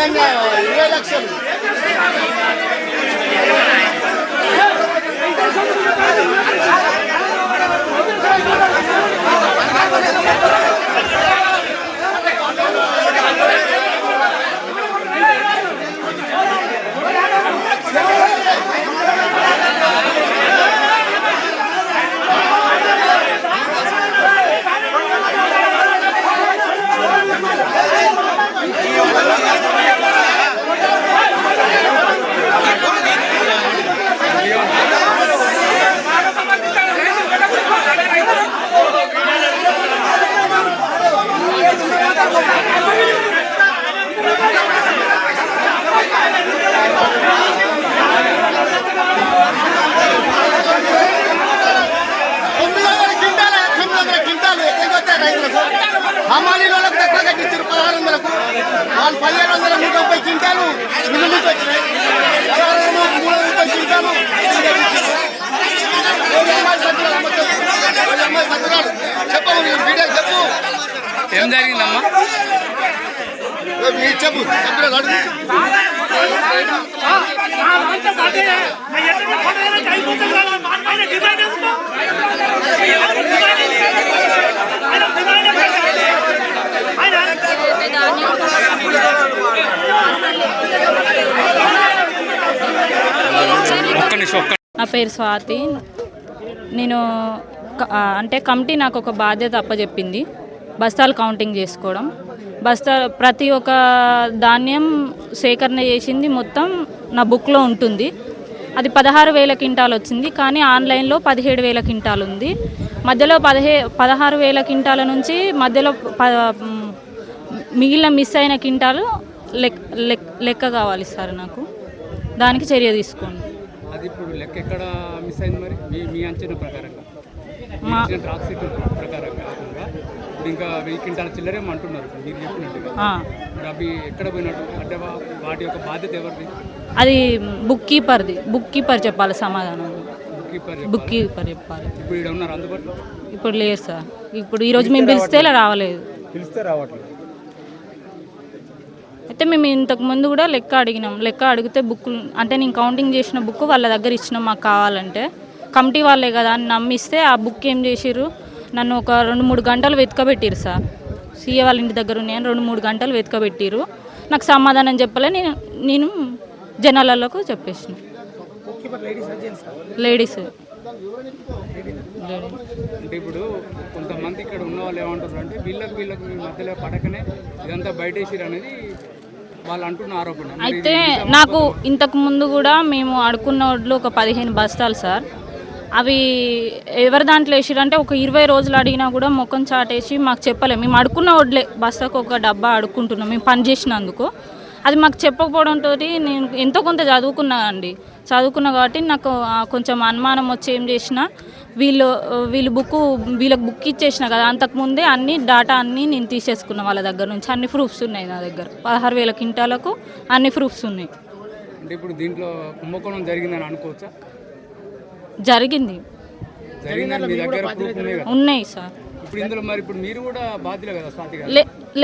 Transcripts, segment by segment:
20 లక్షలు హమాలీ వాళ్ళకి తక్కువ కట్టించారు 1600కు వాళ్ళు 1700 130 క్వింటాలు మిల్లు నుంచి వచ్చినాయి 330 క్వింటాలు చెప్పు వీడియో చెప్పు ఏం జరిగిందమ్మా మీరు చెప్పు సభ్యులు అడుగు నా పేరు స్వాతి. నేను అంటే కమిటీ నాకు ఒక బాధ్యత అప్పచెప్పింది, బస్తాలు కౌంటింగ్ చేసుకోవడం. ప్రతి ఒక్క ధాన్యం సేకరణ చేసింది మొత్తం నా బుక్లో ఉంటుంది. అది 16,000 క్వింటాలు వచ్చింది, కానీ ఆన్లైన్లో 17,000 క్వింటాలు ఉంది. మధ్యలో 16,000 క్వింటాల నుంచి మధ్యలో మిగిలిన మిస్ అయిన క్వింటాలు లెక్క కావాలి సార్. నాకు దానికి చర్య తీసుకోండి. అది ఇప్పుడు లెక్క ఎక్కడ మిస్ అయింది మరి మీ అంచనా ప్రకారంగా డ్రాప్ సీట్ ప్రకారంగా ఇప్పుడు ఇంకా 1000 క్వింటాల చిల్లరేమో అంటున్నారు మీరు చెప్పినట్టుగా. మరి అవి ఎక్కడ పోయినట్టు అంటే వాటి యొక్క బాధ్యత ఎవరిది? అది బుక్ కీపర్ చెప్పాలి సమాధానం. బుక్ కీపర్ చెప్పాలి. ఇప్పుడు ఇక్కడ ఉన్నారు అందుబాటులో? ఇప్పుడు లేరు సార్. ఇప్పుడు ఈరోజు మేము పిలిస్తే రావలేదు. అయితే మేము ఇంతకు ముందు కూడా లెక్క అడిగినాం. లెక్క అడిగితే బుక్ అంటే నేను కౌంటింగ్ చేసిన బుక్ వాళ్ళ దగ్గర ఇచ్చినాం. మాకు కావాలంటే కమిటీ వాళ్ళే కదా అని నమ్మిస్తే ఆ బుక్ ఏం చేసిర్రు, నన్ను ఒక 2-3 గంటలు వెతకబెట్టిరు సార్. సీఏ వాళ్ళ ఇంటి దగ్గర ఉన్నాయని 2-3 గంటలు వెతకబెట్టిరు. నాకు సమాధానం చెప్పలే. నేను జనాలకు చెప్పేసిన. లేడీస్. అంటే ఇప్పుడు కొంతమంది ఇక్కడ ఉన్న వాళ్ళు ఏమంటారు అంటే వీళ్ళకి మీ మధ్యలో పడకనే ఇదంతా బయటేసిరు అనేది వాళ్ళు అంటున్న ఆరోపణ. అయితే నాకు ఇంతకు ముందు కూడా మేము అడుకున్న వడ్లు ఒక 15 బస్తాలు సార్. అవి ఎవరి దాంట్లో వేసిరంటే ఒక 20 రోజులు అడిగినా కూడా ముఖం చాటేసి మాకు చెప్పలేము. మేము అడుకున్న వడ్లే బస్తాకు ఒక డబ్బా అడుక్కుంటున్నాం మేము పని చేసినందుకు. అది మాకు చెప్పకపోవడంతో నేను ఎంతో కొంత చదువుకున్నా కాబట్టి నాకు కొంచెం అనుమానం వచ్చి ఏం చేసిన వీళ్ళకి బుక్ ఇచ్చేసిన కదా అంతకుముందే అన్ని డాటా అన్నీ నేను తీసేసుకున్నా వాళ్ళ దగ్గర నుంచి. అన్ని ప్రూఫ్స్ ఉన్నాయి నా దగ్గర. 16,000 క్వింటాలకు అన్ని ప్రూఫ్స్ ఉన్నాయి. అంటే ఇప్పుడు దీంట్లో కుంభకోణం జరిగిందని అనుకోవచ్చా? జరిగింది. ఉన్నాయి సార్. ఇప్పుడు మీరు కూడా బాధ్యులే కదా?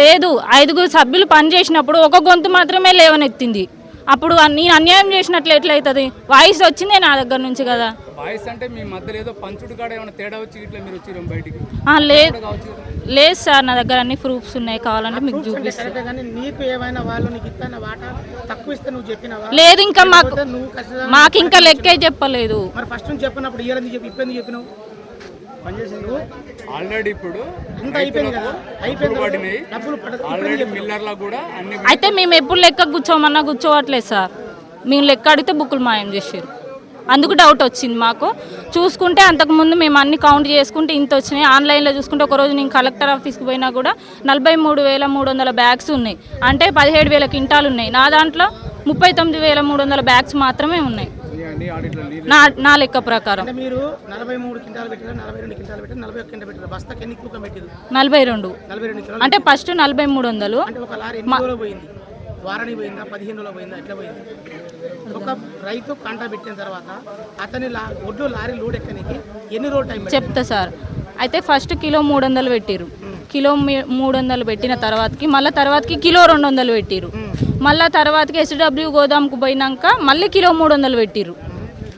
లేదు, 5 సభ్యులు పని చేసినప్పుడు ఒక గొంతు మాత్రమే లేవనెత్తింది. అప్పుడు నేను అన్యాయం చేసినట్లు ఎట్లయితుంది? వాయిస్ వచ్చిందే నా దగ్గర నుంచి కదా. వాయిస్ అంటే మీ మధ్యలో ఏదో పంచుడు కాడ ఏమైనా తేడా వచ్చి ఇట్లా మీరు వచ్చి బయటికి? లేదు సార్, నా దగ్గర అన్ని ప్రూఫ్స్ ఉన్నాయి. కావాలంటే మీకు చూపిస్తాను. లేదు, ఇంకా మాకు ఇంకా లెక్కే చెప్పలేదు. ఆల్రెడీ ఇప్పుడు అయితే మేము ఎప్పుడు లెక్క కూర్చోమన్నా కూర్చోవట్లేదు సార్. మేము లెక్క అడిగితే బుక్కులు మాయం చేసారు. అందుకు డౌట్ వచ్చింది మాకు. చూసుకుంటే అంతకుముందు మేము అన్ని కౌంట్ చేసుకుంటే ఇంత వచ్చినాయి. ఆన్లైన్లో చూసుకుంటే ఒకరోజు నేను కలెక్టర్ ఆఫీస్కి పోయినా కూడా 43,300 బ్యాగ్స్ ఉన్నాయి. అంటే 17,000 క్వింటాలు ఉన్నాయి. నా దాంట్లో 39,300 బ్యాగ్స్ మాత్రమే ఉన్నాయి నా లెక్క ప్రకారం. 42 అంటే ఫస్ట్ 4300 వారానికి పోయిందా 15 రోజులు పోయిందా ఎట్లా పోయింది? ఒక రైతు పంట పెట్టిన తర్వాత అతని ఒడ్లు లారీ లోడ్ ఎక్కడానికి ఎన్ని రోజులు టైం చెప్తా సార్. అయితే ఫస్ట్ కిలో 300 పెట్టిరు. కిలో 300 పెట్టిన తర్వాతకి మళ్ళీ తర్వాతకి కిలో 200 పెట్టిరు. మళ్ళీ తర్వాతకి SW గోదాంకు పోయినాక మళ్ళీ కిలో 300 పెట్టిరు.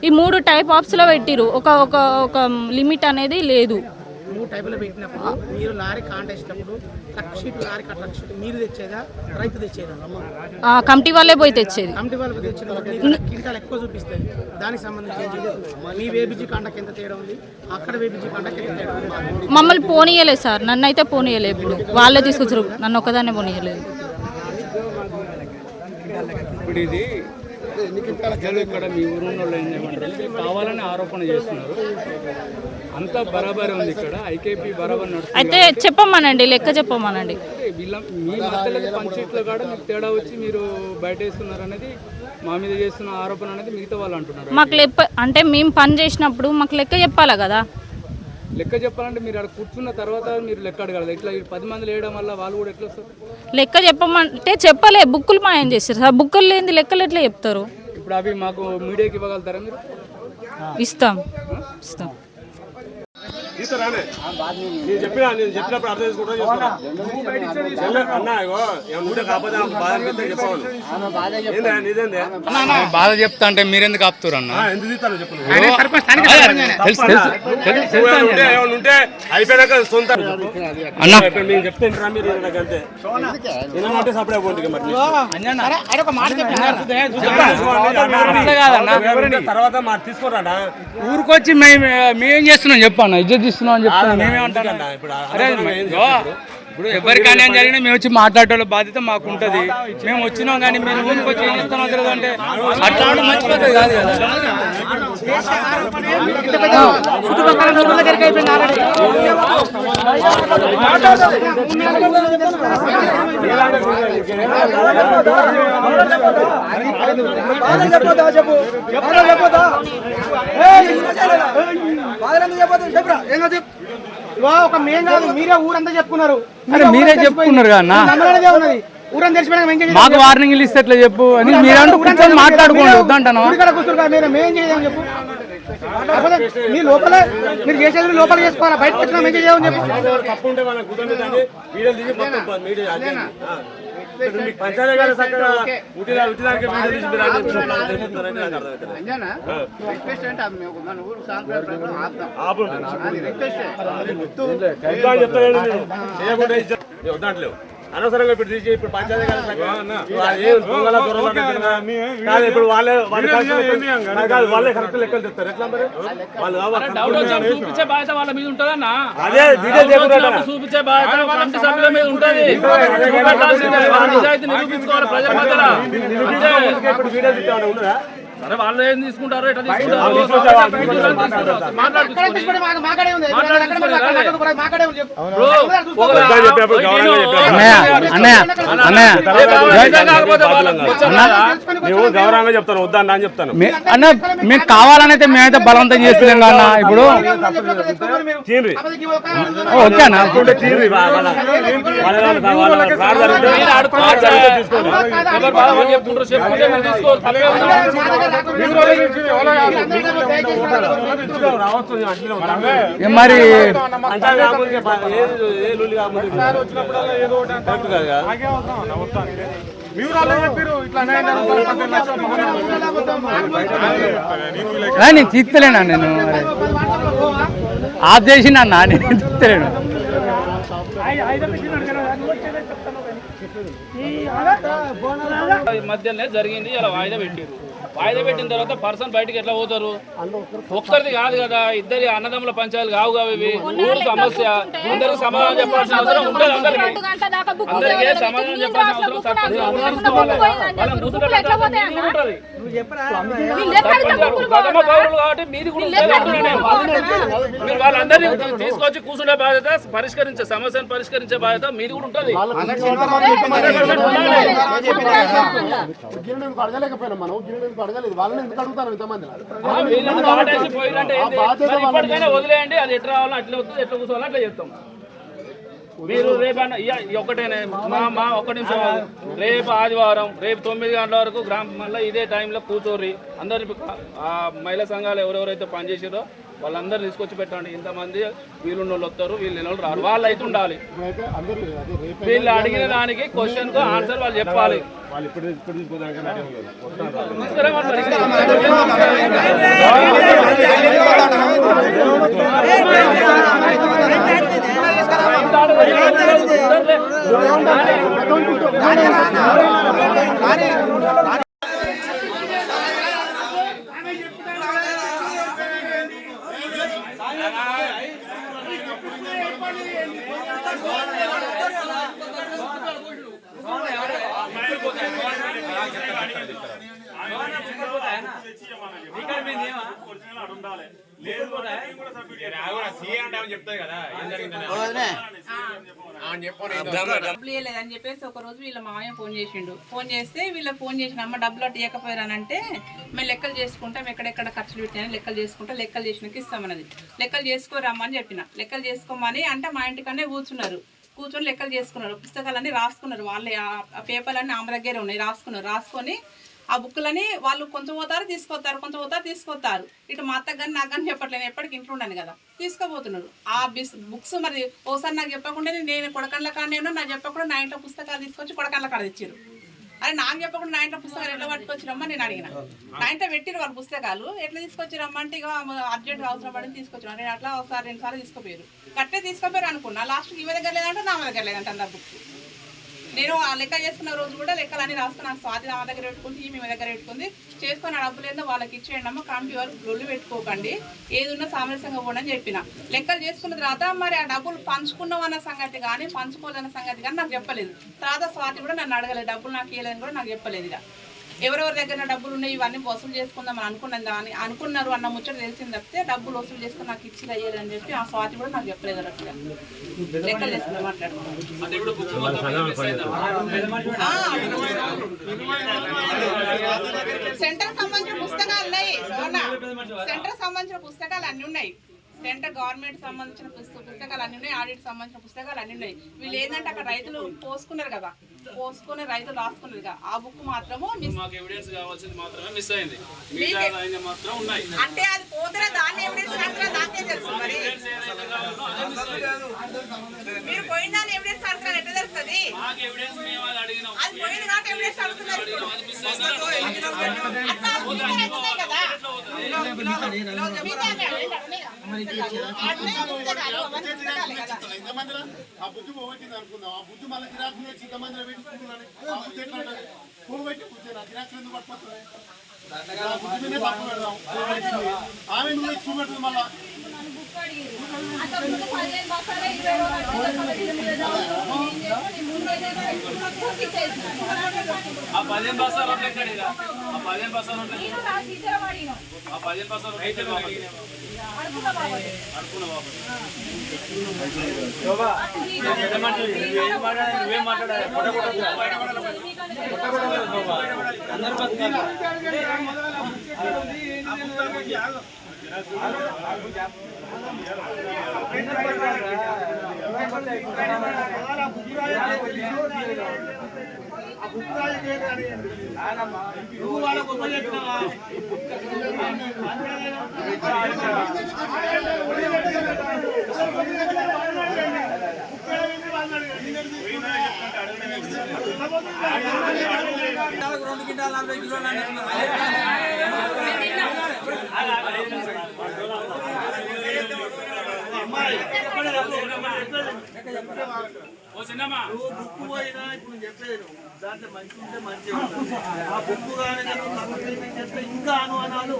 ఈ 3 టైప్ ఆప్స్లో పెట్టిరు. ఒక లిమిట్ అనేది లేదు. 3 టైపులో పెట్టినప్పుడు మీరు లారీ కాంటేసినప్పుడు truck sheet lorry truck sheet మీరు తెచ్చేదా రైతు తెచ్చేదా? కమిటీ వాళ్ళే పోయి తెచ్చేది. కమిటీ వాళ్ళు తెచ్చినప్పుడు క్వింటాల్ ఎక్కువ చూపిస్తాయి. దానికి సంబంధించి మీ వేబిజీ కాంటాకి ఎంత తేడా ఉంది, అక్కడ వేబిజీ కాంటాకి ఎంత తేడా ఉంది? మమ్మల్ని పోనీయలేదు సార్, నన్ను అయితే పోనీయలేదు. ఇప్పుడు వాళ్ళే తీసుకొచ్చారు, నన్ను ఒక్కదాన్నే పోనీయలేదు. ఇప్పుడు ఇది ప్రజలు ఇక్కడ మీ ఊరు వాళ్ళు ఏం చేయమంటారు, కావాలని ఆరోపణ చేస్తున్నారు. అంతా బరాబర్ ఉంది ఇక్కడ, ఐకేపీ బరాబర్ నడుస్తుంది. అయితే చెప్పమనండి, లెక్క చెప్పమనండి. వీళ్ళ మీ మధ్యలో పంచాయతీలో కూడా మీకు తేడా వచ్చి మీరు బయట వేస్తున్నారు అనేది మా మీద చేస్తున్న ఆరోపణ అనేది మిగతా వాళ్ళు అంటున్నారు. మాకు అంటే మేము పని చేసినప్పుడు మాకు లెక్క చెప్పాలా కదా. లెక్క చెప్పాలంటే మీరు అక్కడ కూర్చున్న తర్వాత మీరు లెక్క అడగాలి. ఇట్లా 10 మంది వేయడం వల్ల వాళ్ళు కూడా ఎట్లా వస్తారు? లెక్క చెప్పమంటే చెప్పలే, బుక్కులు మాయం చేస్తారు సార్. బుక్కులు లేని లెక్కలు ఎట్లా చెప్తారు? ఇప్పుడు అవి మాకు మీడియాకి ఇవ్వగలుగుతారా మీరు? ఇస్తాం. నేను చెప్పినప్పుడు అర్థం చేసుకుంటా బాధ చెప్తా అంటే మీరెందుకు ఆపుతారు అన్న? ఎందుకు తీస్తాను చెప్పు. ఉంటే అయిపోయినాక సొంత అన్న మేము చెప్తే మీరు అంతే ఏమంటే సపడే పోటీ తర్వాత మాట తీసుకోరా. ఊరికొచ్చి మేమేం చేస్తున్నాం చెప్పాను, ఇజ్జత్ ఇస్తున్నాం అని చెప్తాను. మేమేమంటాం ఇప్పుడు ఎవరికి అన్యాయం జరిగినా మేము వచ్చి మాట్లాడే బాధ్యత మాకు ఉంటుంది. మేము వచ్చినాం కానీ మేము ఊరికి వచ్చి ఏం చేస్తున్నాం తెలియదు అంటే అట్లా మర్చిపోతుంది కాదు కదా. ఒక మేం కాదు, మీరే ఊరంతా చెప్పుకున్నారు. మీరే చెప్పుకున్నారు కదా ఉన్నది ఊరంతా తెలిసిపోయినా మాకు వార్నింగ్లు ఇస్తే ఎట్లా చెప్పు అని మీరంటూ కూర్చొని మాట్లాడుకోండి. వద్దంటాను మేం చేయలేము చెప్పు. మీ లోపల మీరు చేసేది లోపల చేసుకోవాలా, బయటకు వచ్చినా మేం చేయలేమని చెప్పు. తప్పు ఉంటే వాళ్ళకి కుదరదు. వీడియోలు తీసి మొత్తం మీడియా పంచాయతీ గారు చక్కగా ఉట్టిదానికి వీడియో తీసి మీరు వద్దంటలేవు అనవసరంగా ఇప్పుడు తీసి ఇప్పుడు పంచాయతీ గారు ఇప్పుడు వాళ్ళే వాళ్ళే కరెక్ట్ లెక్కలు చెప్తారు. ఎట్లా మరి వాళ్ళు చూపించే బాధ్యత వాళ్ళ మీద ఉంటుందన్న. అదే వీడియో చూపించే బాధ్యత కమిటీ సభ్యుల మీద ఉంటుంది. నిరూపించుకోవాలి ప్రజల మధ్యలో. ఇప్పుడు వీడియో తీసుకోవాలి ఉన్నదా? సరే వాళ్ళు ఏం తీసుకుంటారో ఎట్లా తీసుకుంటారు గౌరవంగా చెప్తాను, వద్దా అని చెప్తాను అన్న. మేము కావాలనైతే మేమైతే బలవంతం చేస్తున్నాం కదా. ఇప్పుడు ఓకే అన్న, మరి నేను తీస్తలేనా, నేను ఆఫ్ చేసినా నేను తీస్తలేను. మధ్యనే జరిగింది, ఇలా వాయిదా పెట్టారు. వాయిదా పెట్టిన తర్వాత పర్సన్ బయటకు ఎట్లా పోతారు? ఒక్కరిది కాదు కదా, ఇద్దరి అన్నదమ్ముల పంచాయతీలు కావు కావు ఇవి. ఊరు సమస్య, అందరికి సమాధానం చెప్పాల్సిన అవసరం ఉంటుంది. అందరికీ సమాధానం చెప్పాల్సిన అవసరం సర్పంచ్ ప్రథమ పౌరులు కాబట్టి మీది కూడా మీరు వాళ్ళందరినీ తీసుకొచ్చి కూర్చునే బాధ్యత, పరిష్కరించే సమస్యను పరిష్కరించే బాధ్యత మీది కూడా ఉంటుంది. ఇప్పటికైనా వదిలేయండి, అది ఎట్లా రావాలో అట్లా వస్తుంది, ఎట్లా కూర్చోవాలో అట్లా చెప్తాం. మీరు రేపు ఒకటేనే మా ఒక్క నిమిషం, రేపు ఆదివారం రేపు 9 గంటల వరకు మళ్ళీ ఇదే టైంలో కూర్చోర్రి అందరు. ఆ మహిళా సంఘాలు ఎవరెవరైతే పనిచేసారో వాళ్ళందరూ తీసుకొచ్చి పెట్టండి. ఇంతమంది వీళ్ళున్న వాళ్ళు వస్తారు, వీళ్ళు లేని వాళ్ళు రారు. వాళ్ళు అయితే ఉండాలి. వీళ్ళు అడిగిన దానికి క్వశ్చన్కు ఆన్సర్ వాళ్ళు చెప్పాలి. డబ్బులు ఇవ్వలేదని చెప్పేసి ఒక రోజు వీళ్ళ మామయ్య ఫోన్ చేసిండు. ఫోన్ చేస్తే వీళ్ళకి ఫోన్ చేసిన అమ్మ డబ్బులు అట్టు ఇవ్వకపోయారనంటే మేము లెక్కలు చేసుకుంటాం, ఎక్కడెక్కడ ఖర్చులు పెట్టాయని లెక్కలు చేసుకుంటాం, లెక్కలు చేసినాక ఇస్తామన్నది. లెక్కలు చేసుకోరమ్మని చెప్పిన. లెక్కలు చేసుకోమని అంటే మా ఇంటికన్నా కూర్చొని లెక్కలు చేసుకున్నారు. పుస్తకాలన్నీ రాసుకున్నారు. వాళ్ళే ఆ పేపర్లన్నీ ఆమె దగ్గరే ఉన్నాయి. రాసుకొని ఆ బుక్కులని వాళ్ళు కొంచెం పోతారు తీసుకొస్తారు. ఇటు మా అత్తకు కానీ నాకు కానీ చెప్పట్లేదు, ఎప్పటికి ఇంట్లో ఉండను కదా, తీసుకుపోతున్నారు. ఆ బుక్స్ మరి ఓసారి నాకు చెప్పకుండా నేను కొడకండ్ల కాడనే ఉన్నా, నాకు చెప్పకుండా నా ఇంట్లో పుస్తకాలు తీసుకొచ్చి కొడకండ్ల కాడ తెచ్చారు. అరే నాకు చెప్పకుండా నా ఇంట్లో పుస్తకాలు ఎట్లా పట్టుకొచ్చిరమ్మా నేను అడిగిన. నా ఇంట్లో పెట్టిరు వాళ్ళు పుస్తకాలు, ఎట్లా తీసుకొచ్చిరమ్మా అంటే ఇక అర్జెంట్గా అవసరం పడింది తీసుకొచ్చారు. నేను అట్లా ఒకసారి 2 సార్లు తీసుకుపోయారు. కట్టే తీసుకుపోయారు అనుకున్నా. లాస్ట్కి ఇవి దగ్గర లేదంటే నా దగ్గర లేదంటే అందరు బుక్స్. నేను ఆ లెక్క చేసుకున్న రోజు కూడా లెక్కలన్నీ రాసుకున్నాను. స్వాతి నా దగ్గర పెట్టుకుంది, ఈ మీ దగ్గర పెట్టుకుంది. చేసుకున్న డబ్బులు ఏందో వాళ్ళకి ఇచ్చేయండి అమ్మ, కమిటీ వరకు రొల్లు పెట్టుకోకండి, ఏది ఉన్నా సామరస్యంగా పోండి అని చెప్పిన. లెక్కలు చేసుకున్న తర్వాత మరి ఆ డబ్బులు పంచుకున్నాం అన్న సంగతి కానీ పంచుకోదన్న సంగతి కానీ నాకు చెప్పలేదు. తర్వాత స్వాతి కూడా నన్ను అడగలేదు, డబ్బులు నాకు ఇవ్వలేదని కూడా నాకు చెప్పలేదు. ఇక ఎవరెవరి దగ్గర డబ్బులు ఉన్నాయి ఇవన్నీ వసూలు చేసుకుందాం అని అనుకున్నారు అన్న ముచ్చట తెలిసింది తప్పితే డబ్బులు వసూలు చేసుకుని నాకు ఇచ్చి అయ్యాలని చెప్పి ఆ స్వాతి కూడా నాకు చెప్పలేదు. అట్లా లెక్కలు చేసుకున్నా మాట్లాడుకున్నాను. సెంటర్ సంబంధించిన పుస్తకాలు ఉన్నాయి, సెంటర్ సంబంధించిన పుస్తకాలు అన్నీ ఉన్నాయి. సెంటర్ గవర్నమెంట్ సంబంధించిన పుస్తకాలు అన్నీ ఉన్నాయి, ఆడిట్ సంబంధించిన పుస్తకాలు అన్నీ ఉన్నాయి. వీళ్ళు ఏంటంటే అక్కడ రైతులు పోసుకున్నారు కదా, పోసుకుని రైతులు రాసుకున్నారు కదా, ఆ బుక్ మాత్రము అంటే అది పోతే దాన్ని ఎవిడెన్స్ నాకే తెలుసు. మరి మీరు పోయిన దాన్ని ఎవిడెన్స్ అడుగుతారు ఎట్లా తెలుస్తుంది? అది పోయింది కాబట్టి ఎవిడెన్స్ అడుగుతున్నారు కదా. ఆ బుద్ధి పోగొట్టింది అనుకుందాం. ఆ బుద్ధి మళ్ళీ గిరాకులు వచ్చి ఇంతమందిలో పెట్టించుకుంటున్నాను. ఆ బుద్ధి ఎట్లా పోగొట్టి కూర్చొని ఆ గిరాకులు ఎందుకు పట్టుకోవాలి? బుద్ధి మీదే తప్పు పెడదాం. ఆమె నువ్వు చూపెడుతుంది మళ్ళా. దాంట్లో మంచి ఉంటే మంచిగా ఉంటుంది. ఆ బుక్ కానీ ఇంకా అనుమానాలు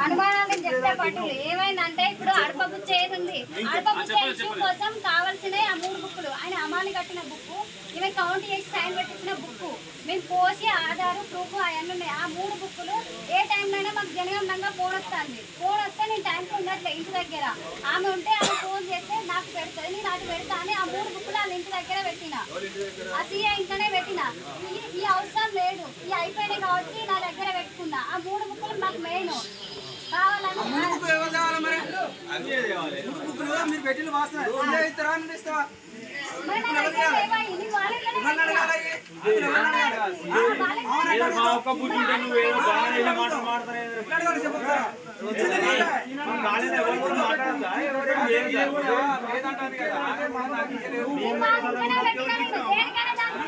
అనుమానాలు చెప్తే పట్టు ఏమైందంటే ఇప్పుడు అడపబుచ్చ ఏది ఉంది, అడపబుచ్చ ఇష్యూ కోసం కావాల్సిన ఆ 3 బుక్కులు, ఆయన అమాని కట్టిన బుక్కు, ఈమె కౌంట్ చేసి సైన్ పెట్టించిన బుక్కు, మేము పోసి ఆధారు ప్రూఫ్ అవన్నీ ఉన్నాయి. ఆ 3 బుక్కులు ఏ టైంలో అయినా మాకు జనగంగా ఫోన్ వస్తుంది. ఫోన్ వస్తే నేను టైంకి ఉండట్లే ఇంటి దగ్గర. ఆమె ఉంటే ఆమె ఫోన్ చేస్తే నాకు పెడుతుంది, నేను అటు పెడతా అని ఆ 3 బుక్కులు వాళ్ళ ఇంటి దగ్గర పెట్టిన. ఆ సీఏ ఇంట్లోనే పెట్టిన. ఈ అవసరం లేదు, ఈ అయిపోయినాయి కాబట్టి నా దగ్గర పెట్టుకున్నా. ఆ 3 బుక్కులు మాకు మెయిన్ కావాలని. మీరు పెట్టిన వాసన మరి నా దగ్గర లేవా? ఇన్ని వాళ్ళలోనే పెట్టినా. మా ఒక్క బుద్ధి ఉంటే నువ్వు ఏదో బాగానే మాటలు మాట్లాడతానే నేను మా ఇంట్లోనే పెట్టినా, నేను దేనికైనా దానికి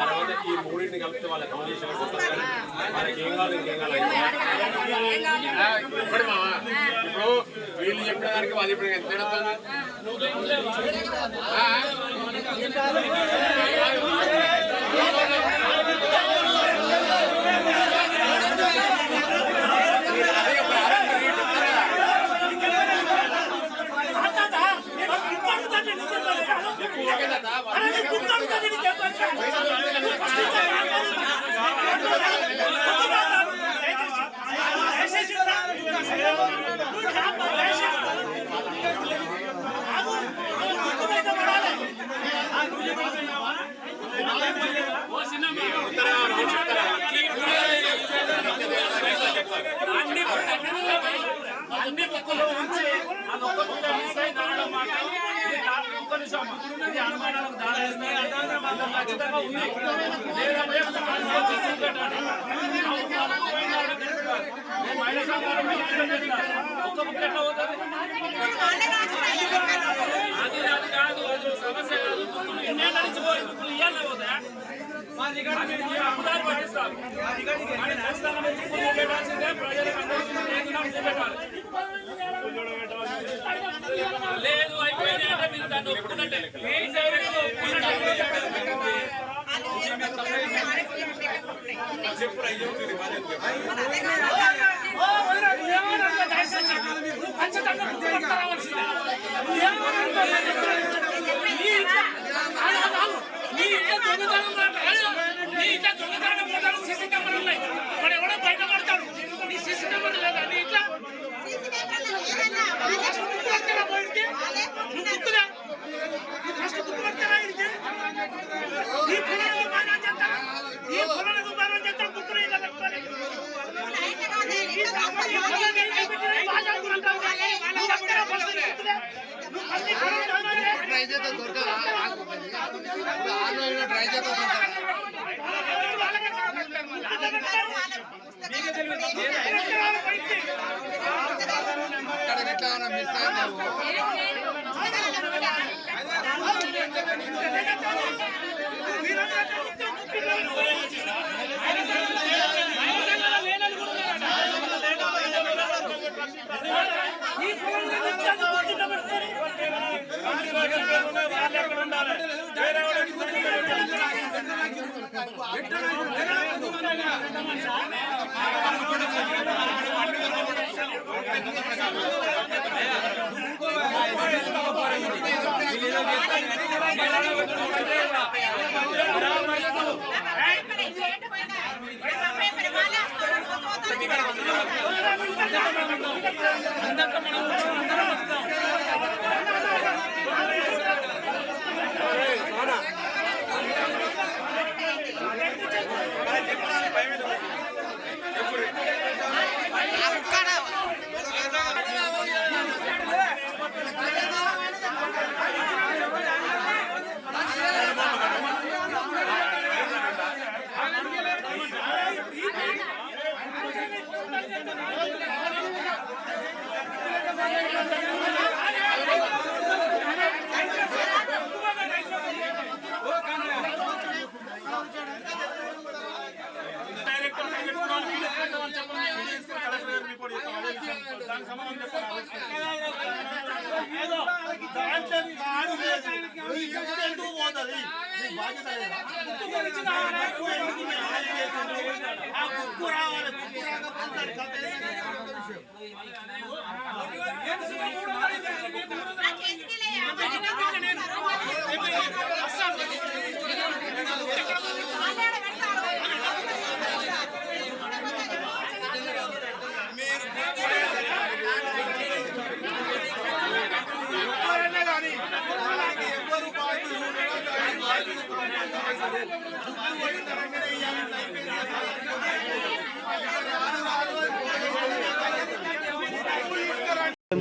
తర్వాత ఈ మూడింటిని కలిపితే వాళ్ళ కౌండిషన్ వాళ్ళకి ఏం కావాలి ఇంకేం కావాలి ఇప్పుడు వీళ్ళు చెప్పిన దానికి వాళ్ళు ఇప్పుడు ఎంత అన్ని బుక్కులు ఉంచి అదొక్క బుక్ మిస్ అయింది అనడం మాత్రం ఒక్క నిమిషం బుక్కులున్నది అనుమానాలకు దారేస్తాయి అంటే మాత్రం ఖచ్చితంగా ఉంది లేదా మహిళా సంఘాలు ఒక్క బుక్ ఎట్లా అవుతుంది అది అది కాదు అది సమస్య కాదు బుక్కులు ఎన్నే నడిచిపోయి బుక్కులు ఇవ్వాలనే పోతాయా మా దగ్గర మీరు అప్పుదాన్ని పట్టిస్తారు ఖచ్చితంగా బుక్కులు పెట్టాల్సిందే ప్రజలకు అందరికీ పెట్టాలి లేదు అయిపోయింది అంటే మీరు దాన్ని ఒప్పుకున్నట్టే సీసీ కెమెరాలు ఉన్నాయి మరి ఎవడో బయట పడతాడు నీ సీసీ కెమెరా లేదా నీ ఇట్లా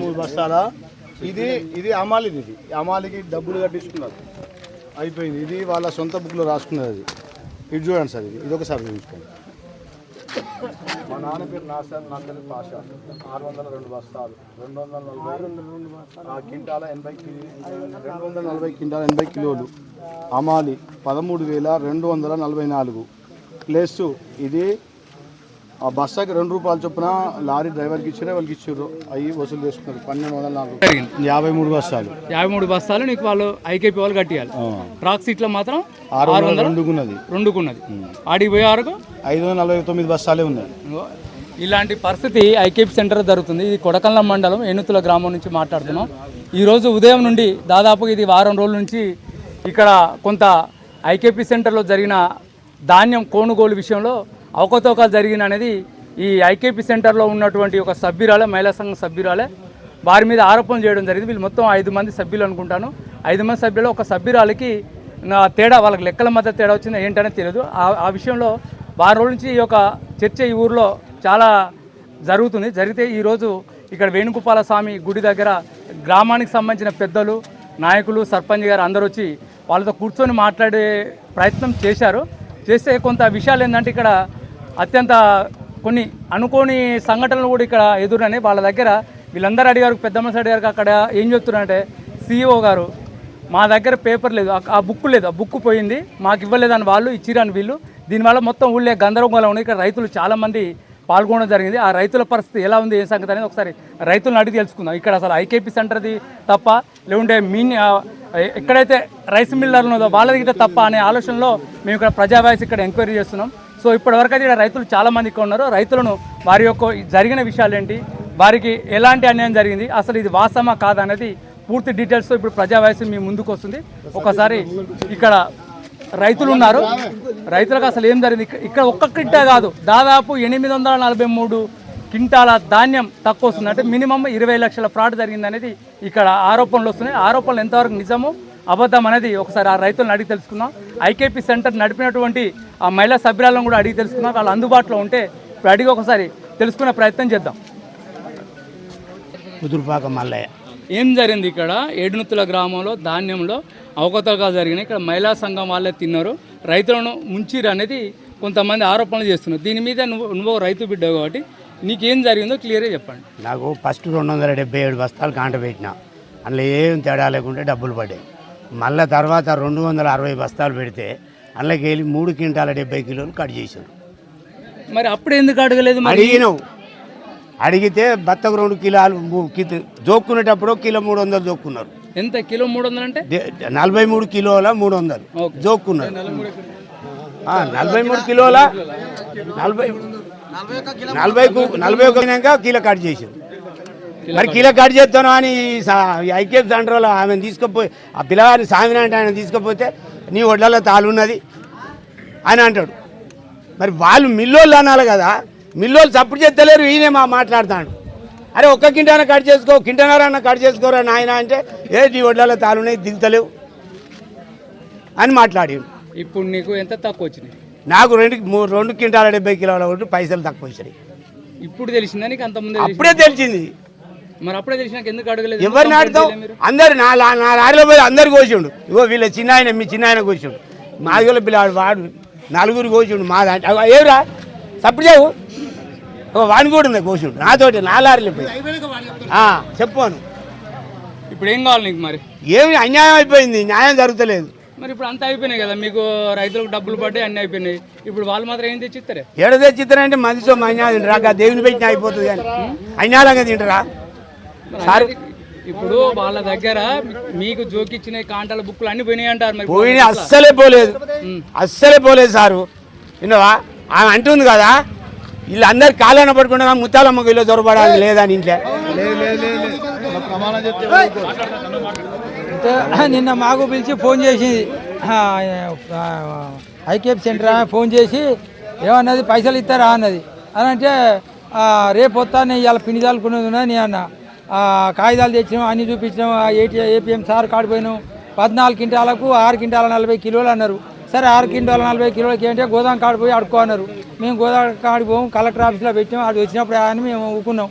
మూడు బస్తాల ఇది అమాలిది. ఇది అమాలికి డబ్బులు కట్టించుకున్నారు, అయిపోయింది. ఇది వాళ్ళ సొంత బుక్లో రాసుకున్నది. అది ఇది చూడండి సార్, ఇది ఒకసారి చూసుకోండి. మా నాన్న పేరు నాసర్, నా పేరు పాషా. 602 బస్తాలు, 240 క్వింటాల 80 కిలోలు అమాలి 13,244 ప్లస్ ఇది ఆ బస్సాకి 2 రూపాయలు చొప్పున లారీ డ్రైవర్కి ఇచ్చారే, వాళ్ళకి ఇచ్చారు, అవి వసూలు చేసుకున్నారు. 12,453 బస్తాలు. 53 బస్తాలు నీకు వాళ్ళు ఐకేపీ వాళ్ళు కట్టియాలి. ట్రాక్ సీట్లో మాత్రం 602 ఆడికి పోయే వరకు 549 బస్తాలే ఉన్నాయి. ఇలాంటి పరిస్థితి ఐకేపీ సెంటర్ జరుగుతుంది. ఇది కొడకళ్ళ మండలం ఏనుతుల గ్రామం నుంచి మాట్లాడుతున్నాం. ఈరోజు ఉదయం నుండి దాదాపు ఇది వారం రోజుల నుంచి ఇక్కడ కొంత ఐకేపీ సెంటర్లో జరిగిన ధాన్యం కొనుగోలు విషయంలో అవకతవకలు జరిగిన అనేది ఈ ఐకేపీ సెంటర్లో ఉన్నటువంటి ఒక సభ్యురాలే, మహిళా సంఘం సభ్యురాలే, వారి మీద ఆరోపణలు చేయడం జరిగింది. వీళ్ళు మొత్తం 5 మంది సభ్యులు అనుకుంటాను. 5 మంది సభ్యులు ఒక సభ్యురాలకి తేడా, వాళ్ళకి లెక్కల మధ్య తేడా వచ్చింది ఏంటనేది తెలియదు. ఆ విషయంలో వారం రోజుల నుంచి ఈ యొక్క చర్చ ఈ ఊరిలో చాలా జరిగితే ఈరోజు ఇక్కడ వేణుగోపాల స్వామి గుడి దగ్గర గ్రామానికి సంబంధించిన పెద్దలు, నాయకులు, సర్పంచ్ గారు అందరూ వచ్చి వాళ్ళతో కూర్చొని మాట్లాడే ప్రయత్నం చేస్తే కొంత విషయాలు ఏంటంటే ఇక్కడ అత్యంత కొన్ని అనుకోని సంఘటనలు కూడా ఇక్కడ ఎదురని వాళ్ళ దగ్గర వీళ్ళందరూ అడిగారు. పెద్ద మనిషి అడిగారు. అక్కడ ఏం చెప్తున్నారంటే CEO గారు మా దగ్గర పేపర్ లేదు, ఆ బుక్ లేదు, ఆ బుక్ పోయింది, మాకు ఇవ్వలేదని వాళ్ళు, ఇచ్చిరని వీళ్ళు. దీనివల్ల మొత్తం ఊళ్ళే గందరగోళం ఉంది. ఇక్కడ రైతులు చాలామంది పాల్గొనడం జరిగింది. ఆ రైతుల పరిస్థితి ఎలా ఉంది, ఏ సంగతి అనేది ఒకసారి రైతులను అడిగి తెలుసుకుందాం. ఇక్కడ అసలు ఐకేపీ సెంటర్ది తప్ప, లేకుంటే ఎక్కడైతే రైస్ మిల్లర్లు ఉన్నదో వాళ్ళది గిట్ట తప్ప అనే ఆలోచనలో మేము ఇక్కడ ప్రజావాయిస్ ఇక్కడ ఎంక్వైరీ చేస్తున్నాం. సో ఇప్పటివరకు అయితే ఇక్కడ రైతులు చాలామంది ఇక్కడ ఉన్నారు. రైతులను వారి యొక్క జరిగిన విషయాలు ఏంటి, వారికి ఎలాంటి అన్యాయం జరిగింది, అసలు ఇది వాస్తవమా కాదా అనేది పూర్తి డీటెయిల్స్తో ఇప్పుడు ప్రజావాయిస్ మీ ముందుకు వస్తుంది. ఒకసారి ఇక్కడ రైతులు ఉన్నారు. రైతులకు అసలు ఏం జరిగింది, ఇక్కడ ఒక్క క్వింటా కాదు, దాదాపు 843 క్వింటాల ధాన్యం తక్కువ వస్తుంది. అంటే మినిమం 20 లక్షల ఫ్రాడ్ జరిగిందనేది ఇక్కడ ఆరోపణలు వస్తున్నాయి. ఆరోపణలు ఎంతవరకు నిజము అబద్ధం అనేది ఒకసారి ఆ రైతులను అడిగి తెలుసుకుందాం. ఐకేపీ సెంటర్ నడిపినటువంటి ఆ మహిళా సభ్యురాలను కూడా అడిగి తెలుసుకుందాం. వాళ్ళు అందుబాటులో ఉంటే ఇప్పుడు అడిగి ఒకసారి తెలుసుకునే ప్రయత్నం చేద్దాం. కుదురుపాక మల్లయ్య, ఏం జరిగింది ఇక్కడ ఏడునుతుల గ్రామంలో ధాన్యంలో అవకతవకలు జరిగినాయి. ఇక్కడ మహిళా సంఘం వాళ్ళే తిన్నారు, రైతులను ముంచిరు అనేది కొంతమంది ఆరోపణలు చేస్తున్నారు. దీని మీద నువ్వు రైతు బిడ్డ కాబట్టి నీకేం జరిగిందో క్లియర్గా చెప్పండి. నాకు ఫస్ట్ 277 బస్తాలు కాంట పెట్టిన, అందులో ఏం తేడా లేకుంటే డబ్బులు పడ్డాయి. మళ్ళీ తర్వాత 260 బస్తాలు పెడితే అందులోకి వెళ్ళి 3 క్వింటాల 70 కిలోలు కట్ చేశారు. మరి అప్పుడు ఎందుకు అడగలేదు? అడిగినావు, అడిగితే బత్తకు 2 కిలోలు జోక్కునేటప్పుడు కిలో 300 జోక్కున్నారు. ఎంత కిలో 300 అంటే 43 కిలోల 300 జోక్కున్నారు. 43 కిలోల 41 కిలో కట్ చేశారు. మరి కిలో కట్ చేస్తాను అని ఐకేపీ సెంటర్లో ఆమెను తీసుకుపోయి ఆ పిల్లగారిని సామిన అంటే ఆయన తీసుకుపోతే నీ ఒడ్లలో తాలున్నది అని అంటాడు. మరి వాళ్ళు మిల్లోళ్ళు అనాలి కదా, మిల్లోళ్ళు సపోర్ట్ చేస్తలేరు. ఈయనే మాట్లాడతాడు, అరే ఒక్క కింటాన కట్ చేసుకో, కింటనరన్న కట్ చేసుకోరా నాయన అంటే నీ ఒడ్లలో తాలున్నాయి దిగుతలేవు అని మాట్లాడాడు. ఇప్పుడు నీకు ఎంత తక్కువ వచ్చినాయి? నాకు 2 క్వింటాల 70 కిలోల ఒకటి పైసలు తక్కువ వచ్చినాయి. ఇప్పుడు తెలిసిందా నీకు? అంత ముందు అప్పుడే తెలిసింది. మరి అప్పుడే తెలిసినాక ఎందుకు అడగలేదు? ఎవరిని ఆడతావు? అందరు నా లారీలో పోయి అందరు కోసిండు. ఇగో వీళ్ళ చిన్న ఆయన, మీ చిన్న ఆయన కోసిండు, మాదిగోళ్ళ పిల్లాడు వాడు 4 కోసిండు. మా దాంట్లో ఏవురా తప్పుడు చేయవు, వాడిని కూడా ఉంది కోసిండు నాతోటి, నా లారీలో పోయి చెప్పాను. ఇప్పుడు ఏం కావాలి నీకు? మరి ఏమి అన్యాయం అయిపోయింది, న్యాయం జరుగుతలేదు. మరి ఇప్పుడు అంతా అయిపోయినాయి కదా, మీకు రైతులకు డబ్బులు పడ్డాయి, అన్నీ అయిపోయినాయి. ఇప్పుడు వాళ్ళు మాత్రం ఏం తెచ్చిస్తారే? ఏడ తెచ్చిస్తారంటే మనిషి అన్యాయం తింటారా, దేవుని పెట్టిన అయిపోతుంది కానీ అన్యాయంగా తింటారా సార్? ఇప్పుడు వాళ్ళ దగ్గర మీకు జోకిచ్చిన కాంటాల బుక్కులు అన్ని పోయినాయి అంటారు. మరి పోయినాయి, అస్సలే పోలేదు సారు. విన్నావా, ఆమె అంటుంది కదా వీళ్ళందరు కాళ్ళన పడుకుంటా ముత్తాలమ్మకు ఇల్లు దొరబడాలి లేదా అని ఇంట్లో నిన్న మాకు పిలిచి ఫోన్ చేసింది ఐకేప్ సెంటర్ ఫోన్ చేసి ఏమన్నది పైసలు ఇస్తారా అన్నది అని అంటే రేపు వస్తాను ఇవాళ పిండి చల్లుకునేది ఉన్నది అన్న కాగితాలు తెచ్చినాం అన్నీ చూపించినాం ఏపీఎం సార్ కాడిపోయినాం 14 క్వింటాలకు 6 క్వింటాల 40 కిలోలు అన్నారు. సరే 6 క్వింటాల 40 కిలోలకి ఏంటంటే గోదాం కాడిపోయి అడుకో అన్నారు. మేము గోదాం కాడిపోయాం, కలెక్టర్ ఆఫీస్లో పెట్టాం. అది వచ్చినప్పుడు అని మేము ఊకున్నాం.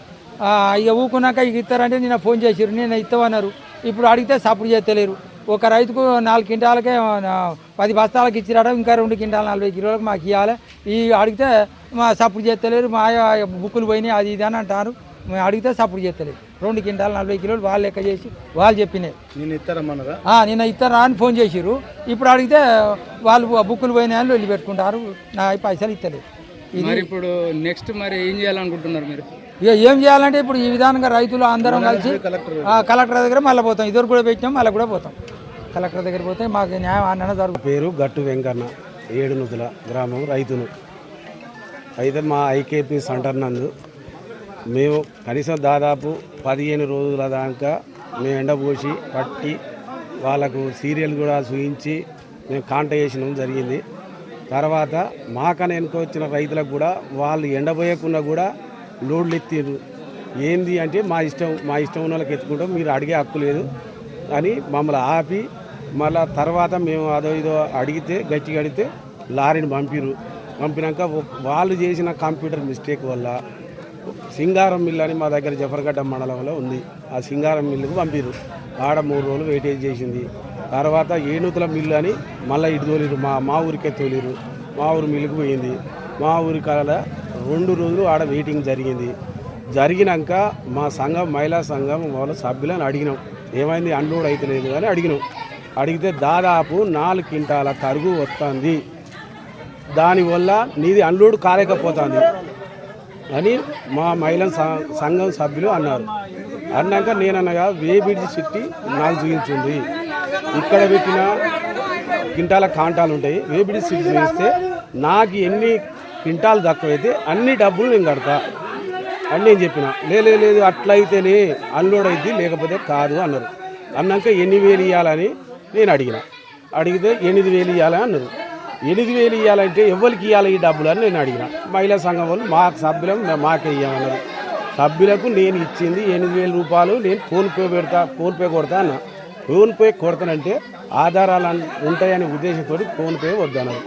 ఇక ఊకున్నాక ఇక ఇస్తారంటే నిన్న ఫోన్ చేసారు, నేను ఇస్తామన్నారు. ఇప్పుడు అడిగితే సపోర్ట్ చేస్తలేరు. ఒక రైతుకు 4 క్వింటాలకే 10 బస్తాలకు ఇచ్చిరాడు, ఇంకా 2 క్వింటాల 40 కిలోలకు మాకు ఇవ్వాలి. ఈ అడిగితే మా సపోర్ట్ చేస్తలేరు, మా బుక్కులు పోయినాయి అది ఇది అని అంటారు. మేము అడిగితే సపోర్ట్ చేస్తలేరు. 2 క్వింటాల 40 కిలోలు వాళ్ళు లెక్క చేసి వాళ్ళు చెప్పినాయి. నిన్న ఇస్తారమ్మన్నారా? నిన్న ఇస్తారా అని ఫోన్ చేసిర్రు. ఇప్పుడు అడిగితే వాళ్ళు బుక్కులు పోయినాయని వెళ్ళి పెట్టుకుంటారు, నా పైసలు ఇస్తలేరు. మరి ఇప్పుడు నెక్స్ట్ మరి ఏం చేయాలనుకుంటున్నారు మీరు? ఇక ఏం చేయాలంటే ఇప్పుడు ఈ విధానంగా రైతులు అందరం కలిసి కలెక్టర్ దగ్గర మళ్ళీ పోతాం. ఇద్దరు కూడా పెట్టినాం, మళ్ళీ కూడా పోతాం. కలెక్టర్ దగ్గర పోతే మాకు న్యాయం అన్న జరుగుతుంది. పేరు గట్టు వెంకన్న, 7 నుతుల గ్రామం రైతును. అయితే మా ఐకేపీ సెంటర్ నందు మేము కనీసం దాదాపు 15 రోజుల దాకా మేము ఎండపోసి పట్టి వాళ్ళకు సీరియల్ కూడా చూయించి మేము కాంటాక్ట్ జరిగింది. తర్వాత మాకన్నా వెనుక వచ్చిన రైతులకు కూడా వాళ్ళు ఎండపోయకుండా కూడా లోడ్లు ఎత్తిరు. ఏంది అంటే మా ఇష్టం ఉన్న వాళ్ళకి ఎత్తుకుంటాం, మీరు అడిగే హక్కు లేదు అని మమ్మల్ని ఆపి మళ్ళా తర్వాత మేము అదో ఇదో అడిగితే గట్టిగా అడిగితే లారీని పంపినాక వాళ్ళు చేసిన కంప్యూటర్ మిస్టేక్ వల్ల సింగారం మిల్లు అని మా దగ్గర జఫర్గడ్డ మండలంలో ఉంది. ఆ సింగారం మిల్లుకు పంపిరు. ఆడ 3 రోజులు వెయిటేజ్ చేసింది. తర్వాత ఏనుతుల మిల్లు అని మళ్ళీ ఇటు తోలిరు, మా ఊరికే తోలిరు. మా ఊరు మిల్లుకు పోయింది. మా ఊరి కాడ 2 రోజులు ఆడ వెయిటింగ్ జరిగినాక మా సంఘం మహిళా సంఘం వాళ్ళ సభ్యులను అడిగినాం, ఏమైంది అన్లోడ్ అయితే లేదు అని అడిగినాం. అడిగితే దాదాపు 4 క్వింటాల కరుగు వస్తుంది, దానివల్ల నీది అన్లోడ్ కాలేకపోతుంది అని మా మహిళా సంఘం సభ్యులు అన్నారు. అన్నాక నేనన్నగా వేబిడ్జి సిట్టి నాకు చూపించింది, ఇక్కడ పెట్టిన క్వింటాల కాంటాలు ఉంటాయి, వేబిడ్జి సిట్టి చూపిస్తే నాకు ఎన్ని క్వింటాలు తక్కువైతే అన్ని డబ్బులు నేను కడతా అని నేను చెప్పిన. లేదు అట్లయితేనే అన్లోడ్ అయింది, లేకపోతే కాదు అన్నారు. అన్నాక 8,000 ఇవ్వాలని నేను అడిగితే 8,000 ఇవ్వాలని అన్నారు. 8,000 ఇవ్వాలంటే ఎవరికి ఇవ్వాలి ఈ డబ్బులు అని నేను అడిగిన. మహిళా సంఘం వాళ్ళు మా సభ్యులం మాకే ఇవ్వమన్నారు. సభ్యులకు నేను ఇచ్చింది 8,000 రూపాయలు. నేను ఫోన్పే కొడతా అన్న. ఫోన్పే కొడతానంటే ఆధారాలు ఉంటాయనే ఉద్దేశంతో ఫోన్పే వద్దన్నారు.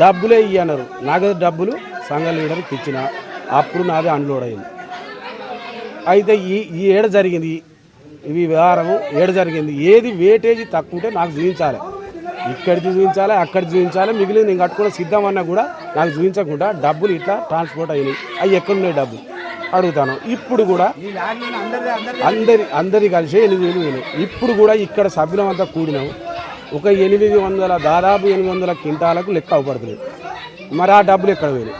డబ్బులే ఇవ్వన్నారు. నగదు డబ్బులు సంఘ లీడర్కి ఇచ్చిన. అప్పుడు నాది అన్లోడ్ అయింది. అయితే ఈ ఏడ జరిగింది, ఇవి వ్యవహారం ఏడ జరిగింది. ఏది వేటేజీ తక్కువ ఉంటే నాకు చూపించాలి, ఇక్కడికి చూపించాలి, అక్కడికి చూపించాలి. మిగిలిన నేను కట్టుకున్న సిద్ధమన్నా కూడా నాకు చూపించకుండా డబ్బులు ఇట్లా ట్రాన్స్పోర్ట్ అయినాయి. అవి ఎక్కడున్నాయి డబ్బులు అడుగుతాను. ఇప్పుడు కూడా అందరి కలిసి 8,000 పోయినాయి. ఇప్పుడు కూడా ఇక్కడ సభ్యులమంతా కూడినాం. ఒక 800 దాదాపు 800 క్వింటాలకు లెక్క అవపడుతుంది. మరి ఆ డబ్బులు ఎక్కడ పోయినాయి?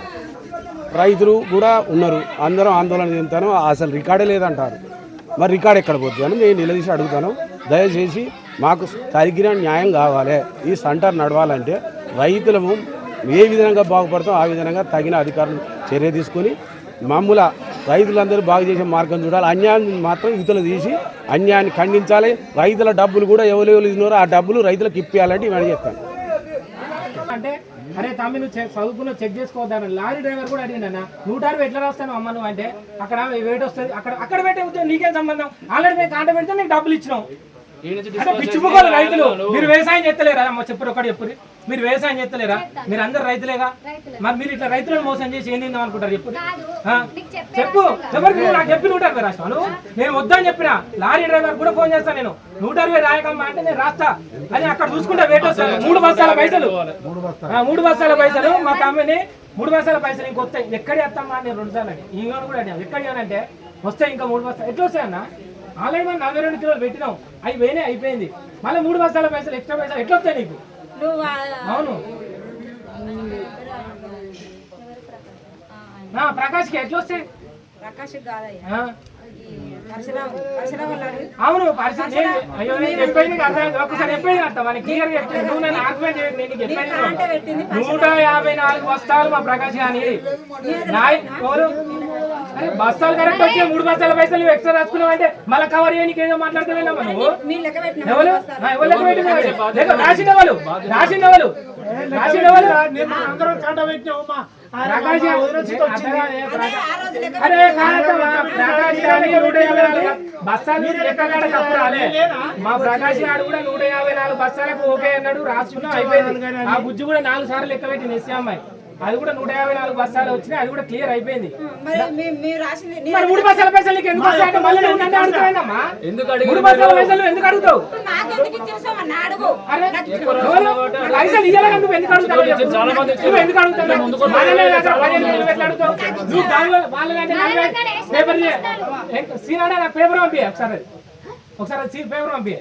రైతులు కూడా ఉన్నారు, అందరం ఆందోళన చెందుతాను. అసలు రికార్డే లేదంటారు. మరి రికార్డ్ ఎక్కడ పోతుంది అని నేను నిలదీసి అడుగుతాను. దయచేసి మాకు తగిన న్యాయం కావాలి. ఈ సెంటర్ నడవాలంటే రైతులము ఏ విధంగా బాగుపడతాం ఆ విధంగా తగిన అధికారులు చర్య తీసుకొని మామూలు రైతులందరూ బాగు చేసే మార్గం చూడాలి. అన్యాయాన్ని మాత్రం యువతలు తీసి అన్యాయాన్ని ఖండించాలి. రైతుల డబ్బులు కూడా ఎవరు ఇస్తున్నారో ఆ డబ్బులు రైతులకు ఇప్పించాలంటే ఇవన్నీ చెప్తాను. అంటే అరే తమ్మి నువ్వు చదువుకున్న చెక్ చేసుకోవద్దాను. లారీ డ్రైవర్ కూడా అడిగిన 160 ఎట్లా రాస్తాను అమ్మ నువ్వు అంటే అక్కడ వెయిట్ వస్తుంది, అక్కడ పెట్టే ఉద్యోగం నీకేం సంబంధం? ఆల్రెడీ మేము కాంట పెడితే నీకు డబ్బులు ఇచ్చినాం. పిచ్చిపోవాలి రైతులు. మీరు వ్యవసాయం చేస్తలేరా? అమ్మ చెప్పరు, ఒకటి చెప్పరు. మీరు వ్యవసాయం చేస్తలేరా? మీరు అందరు రైతులేగా. మరి మీరు ఇట్లా రైతులను మోసం చేసి ఏం తిందాం అనుకుంటారు? చెప్పు ఎవరికి నాకు చెప్పి 160 రాస్తాను. నేను వద్దని చెప్పిన లారీ డ్రైవర్ కూడా ఫోన్ చేస్తాను. నేను 160 రాయకమ్మా అంటే నేను రాస్తా అని అక్కడ చూసుకుంటా. వెయిట్ వస్తాను. 3 బస్తాల పైసలు, 3 బస్తాల పైసలు మా తమ్మిని 3 బస్తాల పైసలు ఇంకొస్తాయి. ఎక్కడ వేస్తామా నేను 2 సార్లు అని ఈ కూడా అడిగాను. ఎక్కడ అంటే వస్తాయి ఇంకా 3 బస్తాలు. ఎట్లా వస్తాయన్నా? ఆల్రెడీ మనం 42 కిలోలు పెట్టినాం, అవి పోయినాయి, అయిపోయింది. మళ్ళీ 3 బస్తాల పైసలు ఎక్స్ట్రా పైసలు ఎట్లా వస్తాయి నీకు? అవును ప్రకాష్కి ఎట్లా వస్తాయి? అవును అయ్యో నేను చెప్పేది ఒకసారి చెప్పేది అర్థం మనకి క్లియర్ చెప్తాను. నువ్వు నన్ను ఆర్గ్యుమెంట్ చేయకు. నేను చెప్పేది 154 బస్తాలు మా ప్రకాష్ కానీ ఎవరు బస్తాలు కరెక్ట్ వచ్చి 3 బస్తాల పైసలు ఎక్స్ట్రా రాసుకున్నావు అంటే మళ్ళీ కవర్ చేయడానికి ఏదో మాట్లాడుతున్నామా నువ్వు? ఎవరు లెక్క పెట్టిన రాసిన వాళ్ళు బస్తాలు లెక్కగాడ తప్పు రాలే. మా ప్రకాశ్ గారు కూడా 154 బస్తాలకు ఓకే అన్నాడు, రాసుకున్నాం అయిపోయింది. ఆ బుజ్జి కూడా 4 సార్లు లెక్క పెట్టింది ఎస్సీ అమ్మాయి, అది కూడా 154 బస్తాలు వచ్చినాయి, అది కూడా క్లియర్ అయిపోయింది. 3 బస్తాల పైసలు నీకు ఎందుకు వస్తాయంటే మళ్ళీ నువ్వు నన్ను అడుగుతావేనమ్మా? 3 బస్తాల పైసలు ఎందుకు అడుగుతావు? పైసలు ఇయ్యాలని నువ్వు ఎందుకు అడుగుతావు? నువ్వు ఎందుకు అడుగుతావు? నువ్వు పేపర్ సీనా నాకు పేపర్ పంపి ఒకసారి పేపర్ పంపి.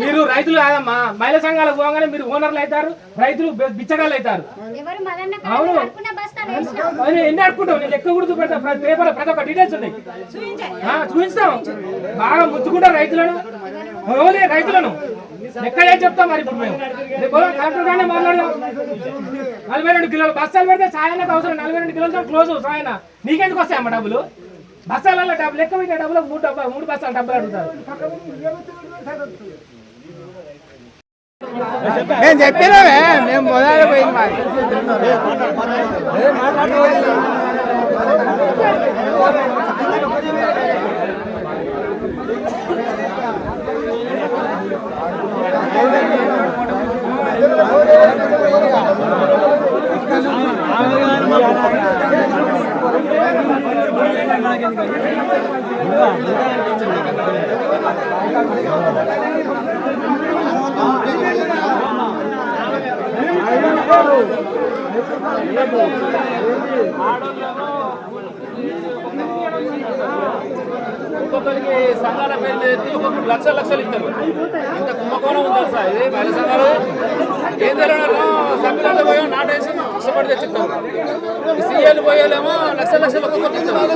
మీరు రైతులు కాదమ్మా, మహిళా సంఘాలకు పోగానే మీరు ఓనర్లు అవుతారు, రైతులు బిచ్చగాళ్ళు అవుతారు. అవును ఎన్ని అడుకుంటావు? నేను లెక్క గుర్తు పెడతా, పేపర్ ప్రతి ఒక్క డీటెయిల్స్ ఉన్నాయి, చూపిస్తాం. బాగా ముచ్చుకుంటారు రైతులను లెక్క ఏం చెప్తాం మరి. ఇప్పుడు మేము కలెక్టర్ గానే మాట్లాడదాం. 42 కిలోలు బస్తాలు పెడితే సాయనకు అవసరం, 42 కిలోలతో క్లోజ్ సాయన. నీకెందుకు వస్తాయమ్మా డబ్బులు? బస్తాలలో డబ్బులు లెక్క పెట్టే డబ్బులు 3 బస్తాల డబ్బులు అడుగుతారు. నేను చెప్పినామే, మేము మొదలు పోయింది మరి. ఒక్కొక్కరికి సంఘాల పేర్లు ఎత్తి ఒక్కొక్కరు లక్షలు ఇస్తారు. ఇంత కుంభకోణం ఉంది సార్. ఇది మహిళా సంఘాలు ఏం తెలియదు, సభ్యులలో పోయో నాటేసి కష్టపడి తెచ్చిస్తారు. సీఏలు పోయేలేమో లక్షలు ఒక్కొక్కరు ఇస్తారు.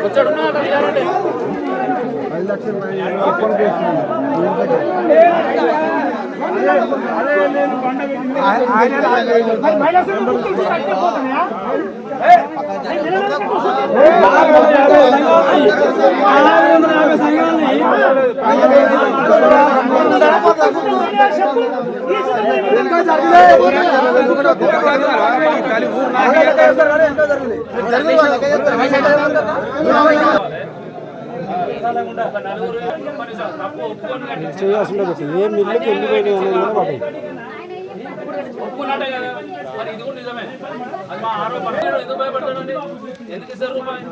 వచ్చాడున్నా అట్లా ఇవ్వాలంటే ఒప్పుకున్నట్టే కదా మరి. ఇది కూడా నిజమే, అది మా ఆరోపణ. ఎందుకు భయపడతాడండి? ఎందుకు ఇస్తారు రూపాయి?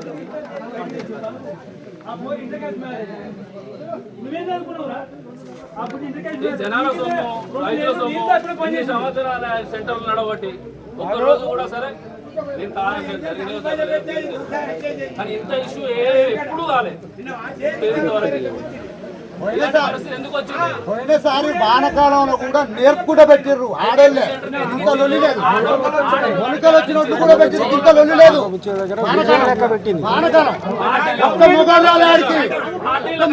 జనాల సొమ్ము, రైతుల సొమ్ము, 10 సంవత్సరాల సెంటర్లు నడబట్టి ఒక్కరోజు కూడా సరే కానీ ఇంత ఇష్యూ ఎప్పుడు కాలేదు ఇంతవరకు. పోయినసారి వానకాలంలో కూడా నేర్పుకుంటూ పెట్టిర్రు ఆడోళ్ళే, ఇంత లొల్లి లేదు. మొలకలు వచ్చినట్టు కూడా పెట్టిర్రు, ఇంత లొల్లి లేదు. వానకాలం ఒక్క మొగలు ఆడికి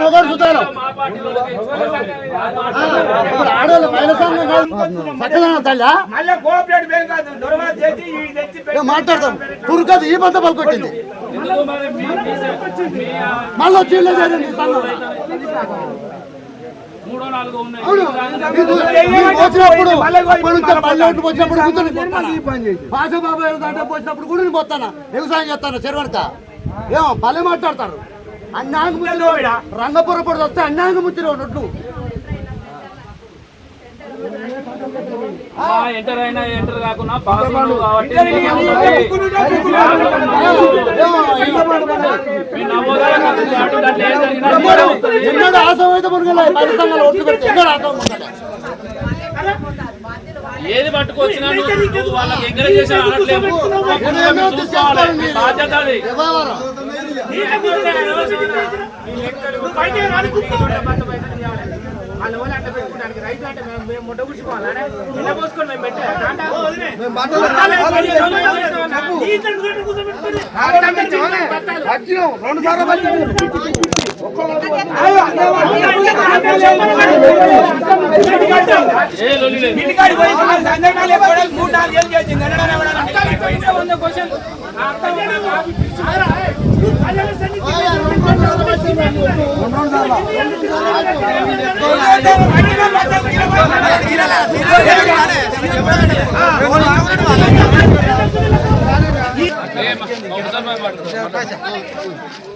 మొగలు సుతారం. ఇప్పుడు ఆడోళ్ళు మహిళా సంఘం చక్కగా తల్లా మాట్లాడతాం. పురుకది ఈ బద్ద పలుకొట్టింది, మళ్ళీ వచ్చి భాషబాబాయ్ దాంట్లో వచ్చినప్పుడు కూడా నేను పోతాను, వ్యవసాయం చేస్తాను చెరువడక. ఏమో భలే మాట్లాడతారు. అన్నాంగ ముచ్చిన రంగపురపడి వస్తే అన్నాంగ ముచ్చిన నొట్లు ఎంటర్ అయినా ఎంటర్ కాకుండా కాబట్టి ఎన్నడూ ఆశం అయితే ఓట్లు పెడితే ఎన్నడూ ఆశం ఏది పట్టుకొచ్చినా వాళ్ళకి ఎంకరేజ్ చేసి అనట్లేదు. బాధ్యత అది. రైతు అంటే మేము ముట్ట కూర్చుకోవాలా? పోసుకొని మేము పెట్టాలి.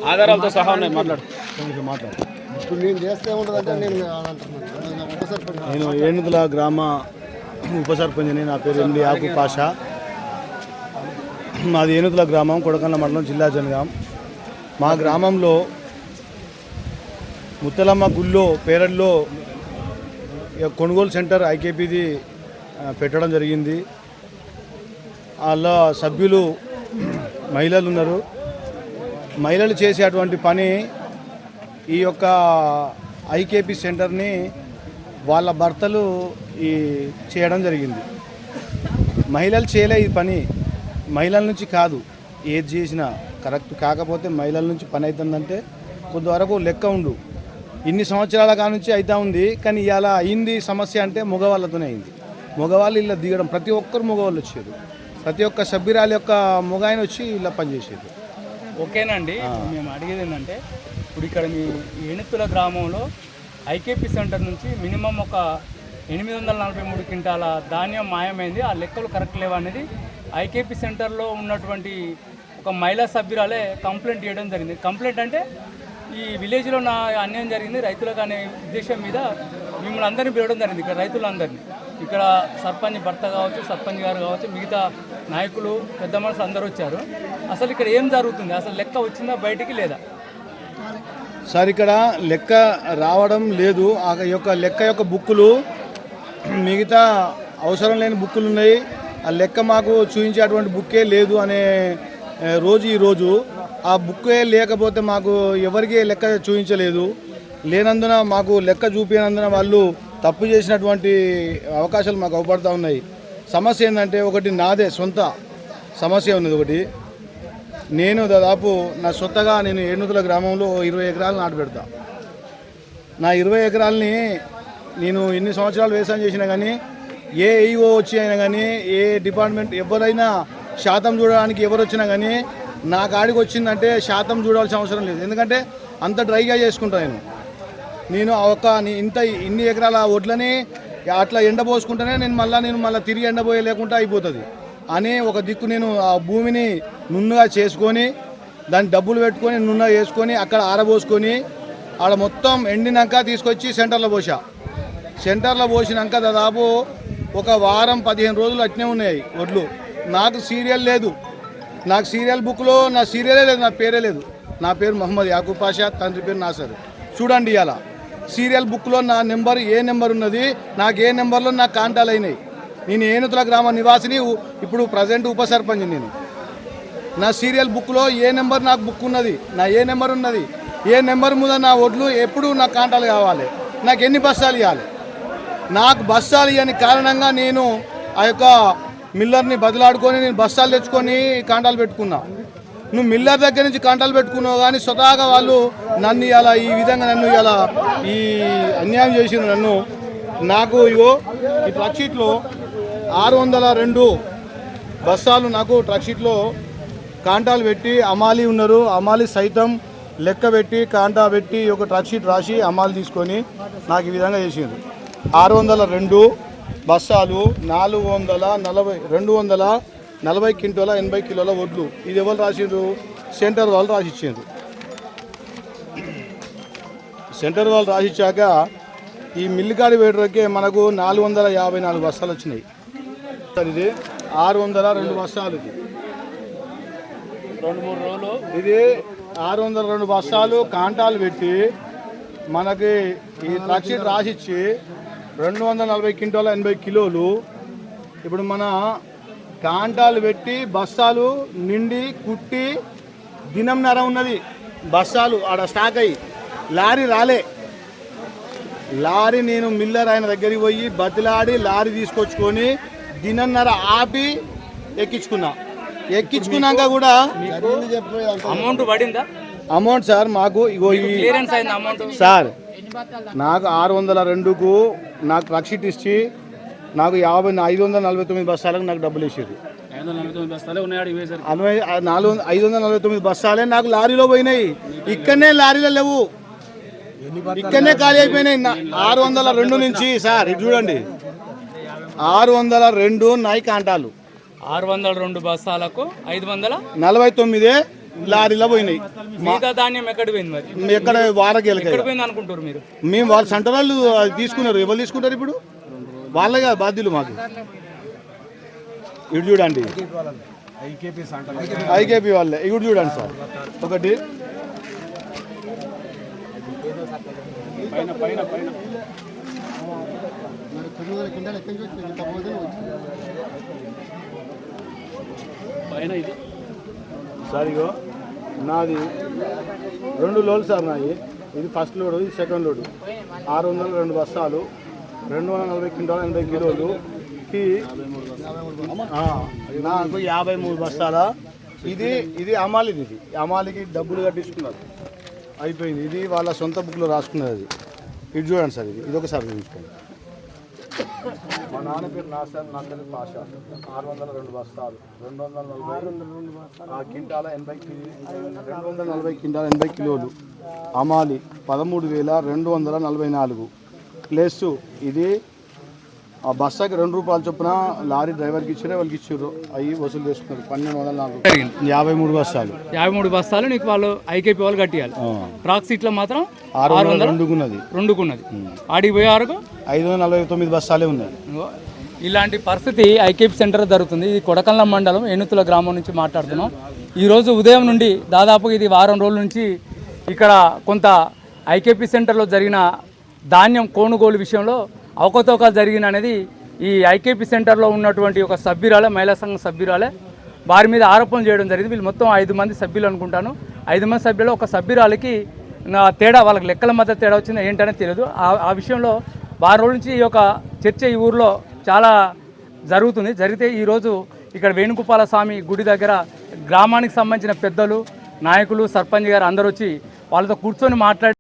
ఆధారాలతో సహా ఉన్నాయి. మాట్లాడు. ఇప్పుడు నేను చేస్తే ఉంటుందంటే నేను ఏనుగుల గ్రామ ఉప సర్పంచ్ని. నా పేరు ఎండి యాకూబ్ పాషా. మాది ఏనుగుల గ్రామం, కొడకండ్ల మండలం, జిల్లా జనగాం. మా గ్రామంలో ముత్తలమ్మ గుళ్ళో పేరల్లో కొనుగోలు సెంటర్ ఐకేపీది పెట్టడం జరిగింది. అలా సభ్యులు మహిళలు ఉన్నారు. మహిళలు చేసేటువంటి పని ఈ యొక్క ఐకేపీ సెంటర్ని వాళ్ళ భర్తలు చేయడం జరిగింది. మహిళలు చేయలే ఈ పని, మహిళల నుంచి కాదు. ఏది చేసినా కరెక్ట్ కాకపోతే మహిళల నుంచి పని అవుతుందంటే కొంతవరకు లెక్క ఉండు. ఇన్ని సంవత్సరాల కానుంచి అవుతా ఉంది. కానీ ఇలా అయింది సమస్య అంటే మగవాళ్ళతోనే అయింది. మగవాళ్ళు ఇలా దిగడం, ప్రతి ఒక్కరు మగవాళ్ళు వచ్చారు. ప్రతి ఒక్క సభ్యురాలి యొక్క మగాయన వచ్చి ఇలా పనిచేసేది. ఓకేనండి. మేము అడిగేది ఏంటంటే, ఇప్పుడు ఇక్కడ మీ ఏనుగుల గ్రామంలో ఐకేపీ సెంటర్ నుంచి మినిమం ఒక 843 క్వింటాల ధాన్యం మాయమైంది. ఆ లెక్కలు కరెక్ట్ లేవా అనేది ఐకేపీ సెంటర్లో ఉన్నటువంటి ఒక మహిళా సభ్యురాలే కంప్లైంట్ చేయడం జరిగింది. కంప్లైంట్ అంటే ఈ విలేజ్లో నా అన్యాయం జరిగింది రైతులకు అనే ఉద్దేశం మీద మిమ్మల్ని అందరినీ పిలవడం జరిగింది. ఇక్కడ రైతులందరినీ, ఇక్కడ సర్పంచ్ భర్త కావచ్చు, సర్పంచ్ గారు కావచ్చు, మిగతా నాయకులు, పెద్ద మనుషులు అందరూ వచ్చారు. అసలు ఇక్కడ ఏం జరుగుతుంది, అసలు లెక్క వచ్చిందా బయటికి లేదా? సార్, ఇక్కడ లెక్క రావడం లేదు. ఆ యొక్క లెక్క యొక్క బుక్కులు మిగతా అవసరం లేని బుక్కులు ఉన్నాయి. ఆ లెక్క మాకు చూపించేటువంటి బుక్కే లేదు అనే రోజు ఈరోజు. ఆ బుక్కే లేకపోతే మాకు ఎవరికీ లెక్క చూపించలేదు. లేనందున మాకు లెక్క చూపినందున వాళ్ళు తప్పు చేసినటువంటి అవకాశాలు మాకు అవపడుతూ ఉన్నాయి. సమస్య ఏంటంటే, ఒకటి నాదే సొంత సమస్య ఉన్నది. ఒకటి నేను దాదాపు నా సొంతగా నేను ఏనుగుల గ్రామంలో 20 ఎకరాలు నాటు పెడతా. నా 20 ఎకరాలని నేను ఎన్ని సంవత్సరాలు వ్యవసాయం చేసినా కానీ, ఏ ఈఓ వచ్చి అయినా కానీ, ఏ డిపార్ట్మెంట్ ఎవరైనా శాతం చూడడానికి ఎవరు వచ్చినా కానీ నా కాడికి వచ్చిందంటే శాతం చూడాల్సిన అవసరం లేదు. ఎందుకంటే అంత డ్రైగా చేసుకుంటాను నేను. ఇన్ని ఎకరాల వడ్లని అట్లా ఎండబోసుకుంటేనే నేను మళ్ళీ తిరిగి ఎండబోయే లేకుండా అయిపోతుంది అనే ఒక దిక్కు. నేను ఆ భూమిని నున్నగా చేసుకొని, దాన్ని డబ్బులు పెట్టుకొని నున్నగా వేసుకొని అక్కడ ఆరబోసుకొని, ఆడ మొత్తం ఎండినాక తీసుకొచ్చి సెంటర్లో పోసా. సెంటర్లో పోసినాక దాదాపు ఒక వారం 15 రోజులు అట్నే ఉన్నాయి వడ్లు. నాకు సీరియల్ లేదు. నాకు సీరియల్ బుక్లో నా సీరియలే లేదు, నా పేరే లేదు. నా పేరు మహమ్మద్ యాకూబ్ పాషా, తండ్రి పేరు నాసర్. చూడండి, ఇలా సీరియల్ బుక్లో నా నెంబర్ ఏ నెంబర్ ఉన్నది, నాకు ఏ నెంబర్లో నాకు కాంటాలు అయినాయి. నేను ఏనుగుల గ్రామ నివాసిని, ఇప్పుడు ప్రజెంట్ ఉప సర్పంచ్. నేను నా సీరియల్ బుక్లో ఏ నెంబర్ నాకు బుక్ ఉన్నది, నా ఏ నెంబర్ ఉన్నది, ఏ నెంబర్ మీద నా వడ్లు ఎప్పుడు నాకు కాంటాలు కావాలి, నాకు ఎన్ని బస్తాలు ఇవ్వాలి. నాకు బస్తాలు ఇవ్వని కారణంగా నేను ఆ యొక్క మిల్లర్ని బదిలాడుకొని నేను బస్తాలు తెచ్చుకొని కాంటాలు పెట్టుకున్నా. నువ్వు మిల్లర్ దగ్గర నుంచి కాంటాలు పెట్టుకున్నావు కానీ స్వతహాగా వాళ్ళు నన్ను ఇలా ఈ విధంగా ఈ అన్యాయం చేసింది నన్ను. నాకు ఇగో ఈ ట్రక్ షీట్లో 602 బస్తాలు నాకు ట్రక్ షీట్లో కాంటాలు పెట్టి అమాలి ఉన్నారు. అమాలి సైతం లెక్క పెట్టి కాంటా పెట్టి ఒక ట్రక్ షీట్ రాసి అమాలి తీసుకొని నాకు ఈ విధంగా చేసింది. 602 బస్తాలు 240 క్వింటాల 80 కిలోల వడ్లు. ఇది ఎవరు రాసిండ్రు? సెంటర్ వాళ్ళు రాసిచ్చిండ్రు. సెంటర్ వాళ్ళు రాసిచ్చాక ఈ మిల్లికాడి వేటర్కే మనకు 454 బస్తాలు వచ్చినాయి. ఇది 602 బస్తాలు. ఇది 2-3 రోజులు ఇది 602 బస్తాలు కాంటాలు పెట్టి మనకి ఈ ట్రక్ షీట్ రాసిచ్చి 240 క్వింటాల 80 కిలోలు. ఇప్పుడు మన కాంటాలు పెట్టి బస్తాలు నిండి కుట్టి దినంన్నర ఉన్నది. బస్తాలు ఆడ స్టాక్ అయ్యి లారీ రాలే. లారీ నేను మిల్లర్ ఆయన దగ్గరికి పోయి బతిలాడి లారీ తీసుకొచ్చుకొని దినన్నర ఆపి ఎక్కించుకున్నాక కూడా అమౌంట్ పడిందా? అమౌంట్ సార్ మాకు ఇగో క్లియరెన్స్ అయింది అమౌంట్ సార్. నాకు 602కు నాకు ట్రక్ షీట్ ఇచ్చి నాకు 549 బస్తాలకు నాకు డబ్బులు వేసారు. 549 బస్తాలే నాకు లారీలో పోయినాయి. ఇక్కడనే లారీలో లేవు, ఇక్కడనే ఖాళీ అయిపోయినాయి. 602 నుంచి సార్ ఇటు చూడండి, 602 నాయి కాంటాలు, 602 బస్తాలకు 549 లారీలో పోయినాయి. మిగతా ధాన్యం ఎక్కడ పోయింది మరి? ఎక్కడ వారకేలకి అనుకుంటారు మీరు? మేము వాళ్ళ సెంటర్ వాళ్ళు తీసుకున్నారు. ఎవరు తీసుకుంటారు ఇప్పుడు? వాళ్ళగా బాధ్యులు మాకు. ఇటు చూడండి, ఐకేపీ వాళ్ళే. ఇటు చూడండి సార్, ఒకటి సార్ ఇగో నాది 2 లోడ్లు సార్ నాయి. ఇది ఫస్ట్ లోడు, ఇది సెకండ్ లోడు. 602 బస్తాలు, 240 క్వింటాలు 80 కిలోలుకి నాకు 53 బస్తాల. ఇది అమాలిది. ఇది అమాలికి డబ్బులు కట్టించుకున్నారు, అయిపోయింది. ఇది వాళ్ళ సొంత బుక్లో రాసుకున్నది. అది ఇటు చూడండి సార్, ఇది ఒకసారి చూసుకోండి. మా నాన్న పేరు నాసర్, నా పేరు పాషా. 602 బస్తాలు, 240 క్వింటాల 80 కిలోలు. అమాలి 13,244 ప్లస్ ఇది ఆ బస్సాకి 2 రూపాయలు చొప్పున లారీ డ్రైవర్కి ఇచ్చారు, వాళ్ళకి ఇచ్చారు. అవి వసూలు చేసుకున్నారు. 1204 53 బస్తాలు. 53 బస్తాలు నీకు వాళ్ళు ఐకేపీ వాళ్ళు కట్టియాలి. ట్రాక్ సీట్లో మాత్రం 602 రెండుకున్నది. ఆడికి పోయే వరకు 549 బస్తాలే ఉన్నాయి. ఇలాంటి పరిస్థితి ఐకేపీ సెంటర్ జరుగుతుంది. ఇది కొడకళ్ళ మండలం ఏనుతుల గ్రామం నుంచి మాట్లాడుతున్నాం. ఈరోజు ఉదయం నుండి దాదాపు ఇది వారం రోజుల నుంచి ఇక్కడ కొంత ఐకేపీ సెంటర్లో జరిగిన ధాన్యం కొనుగోలు విషయంలో అవకతవకలు జరిగిన అనేది ఈ ఐకేపీ సెంటర్లో ఉన్నటువంటి ఒక సభ్యురాలే, మహిళా సంఘం సభ్యురాలే వారి మీద ఆరోపణలు చేయడం జరిగింది. వీళ్ళు మొత్తం 5 మంది సభ్యులు అనుకుంటాను. 5 మంది సభ్యులు ఒక సభ్యురాలకి తేడా, వాళ్ళకి లెక్కల మధ్య తేడా వచ్చింది ఏంటనేది తెలియదు. ఆ విషయంలో వారం రోజుల నుంచి ఈ యొక్క చర్చ ఈ ఊరిలో చాలా జరిగితే ఈరోజు ఇక్కడ వేణుగోపాల స్వామి గుడి దగ్గర గ్రామానికి సంబంధించిన పెద్దలు, నాయకులు, సర్పంచ్ గారు అందరూ వచ్చి వాళ్ళతో కూర్చొని మాట్లాడి